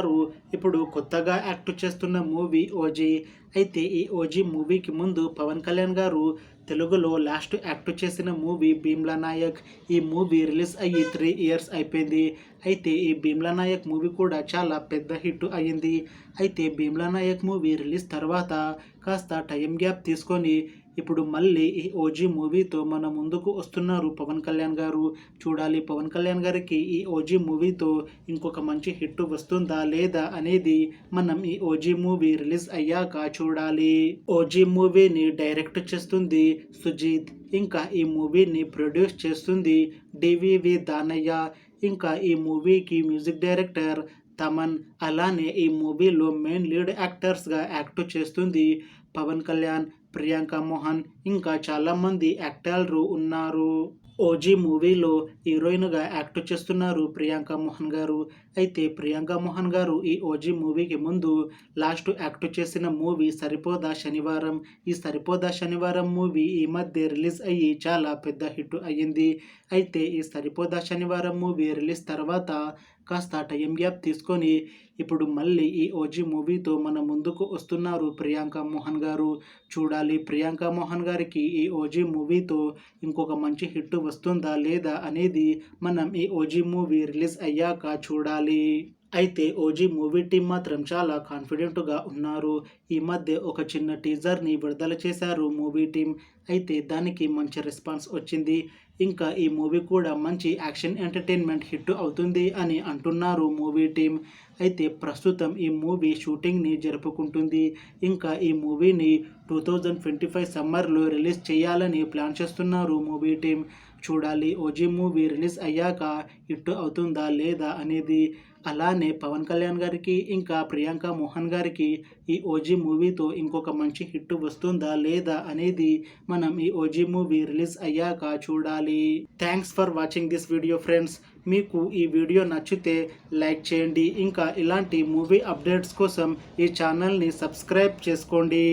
గారు ఇప్పుడు కొత్తగా యాక్ట్ చేస్తున్న మూవీ ఓజీ. అయితే ఈ ఓజీ మూవీకి ముందు పవన్ కళ్యాణ్ గారు తెలుగులో లాస్ట్ యాక్ట్ చేసిన మూవీ భీమ్లా నాయక్. ఈ మూవీ రిలీజ్ అయ్యి 3 ఇయర్స్ అయిపోయింది. అయితే ఈ భీమ్లా నాయక్ మూవీ కూడా చాలా పెద్ద హిట్ అయ్యింది. అయితే భీమ్లా నాయక్ మూవీ రిలీజ్ తర్వాత కాస్త టైం గ్యాప్ తీసుకొని ఇప్పుడు మళ్ళీ ఈ ఓజీ మూవీతో మన ముందుకు వస్తున్నారు పవన్ కళ్యాణ్ గారు. చూడాలి పవన్ కళ్యాణ్ గారికి ఈ ఓజీ మూవీతో ఇంకొక మంచి హిట్ వస్తుందా లేదా అనేది మనం ఈ ఓజీ మూవీ రిలీజ్ అయ్యాక చూడాలి. ఓజీ మూవీని డైరెక్ట్ చేస్తుంది సుజీత్. ఇంకా ఈ మూవీని ప్రొడ్యూస్ చేస్తుంది డివివి దానయ్య. ఇంకా ఈ మూవీకి మ్యూజిక్ డైరెక్టర్ తమన్. అలానే ఈ మూవీలో మెయిన్ లీడ్ యాక్టర్స్గా యాక్ట్ చేస్తుంది పవన్ కళ్యాణ్, ప్రియాంక మోహన్, ఇంకా చాలామంది యాక్టర్లు ఉన్నారు. ఓజీ మూవీలో హీరోయిన్గా యాక్ట్ చేస్తున్నారు ప్రియాంక మోహన్ గారు. అయితే ప్రియాంక మోహన్ గారు ఈ ఓజీ మూవీకి ముందు లాస్ట్ యాక్ట్ చేసిన మూవీ సరిపోదా శనివారం. ఈ సరిపోదా శనివారం మూవీ ఈ మధ్య రిలీజ్ అయ్యి చాలా పెద్ద హిట్ అయ్యింది. అయితే ఈ సరిపోదా శనివారం మూవీ రిలీజ్ తర్వాత కాస్త టైం గ్యాప్ తీసుకొని ఇప్పుడు మళ్ళీ ఈ ఓజీ మూవీతో మన ముందుకు వస్తున్నారు ప్రియాంక మోహన్ గారు. చూడాలి ప్రియాంక మోహన్ గారికి ఈ ఓజీ మూవీతో ఇంకొక మంచి హిట్ వస్తుందా లేదా అనేది మనం ఈ ఓజీ మూవీ రిలీజ్ అయ్యాక చూడాలి. అయితే ఓజీ మూవీ టీం మాత్రం చాలా కాన్ఫిడెంట్గా ఉన్నారు. ఈ మధ్య ఒక చిన్న టీజర్ని విడుదల చేశారు మూవీ టీం. అయితే దానికి మంచి రెస్పాన్స్ వచ్చింది. ఇంకా ఈ మూవీ కూడా మంచి యాక్షన్ ఎంటర్టైన్మెంట్ హిట్ అవుతుంది అని అంటున్నారు మూవీ టీం. అయితే ప్రస్తుతం ఈ మూవీ షూటింగ్ని జరుపుకుంటుంది. ఇంకా ఈ మూవీని 2025 సమ్మర్లో రిలీజ్ చేయాలని ప్లాన్ చేస్తున్నారు మూవీ టీం. చూడాలి ఓజీ మూవీ రిలీజ్ అయ్యాక హిట్ అవుతుందా లేదా అనేది. అలానే పవన్ కళ్యాణ్ గారికి ఇంకా ప్రియాంక మోహన్ గారికి ఈ ఓజీ మూవీతో ఇంకొక మంచి హిట్ వస్తుందా లేదా అనేది మనం ఈ ఓజీ మూవీ రిలీజ్ అయ్యాక చూడాలి. Thanks for watching this video friends. మీకు ఈ వీడియో నచ్చితే లైక్ చేయండి. ఇంకా ఇలాంటి మూవీ అప్డేట్స్ కోసం ఈ ఛానల్ని సబ్స్క్రైబ్ చేసుకోండి.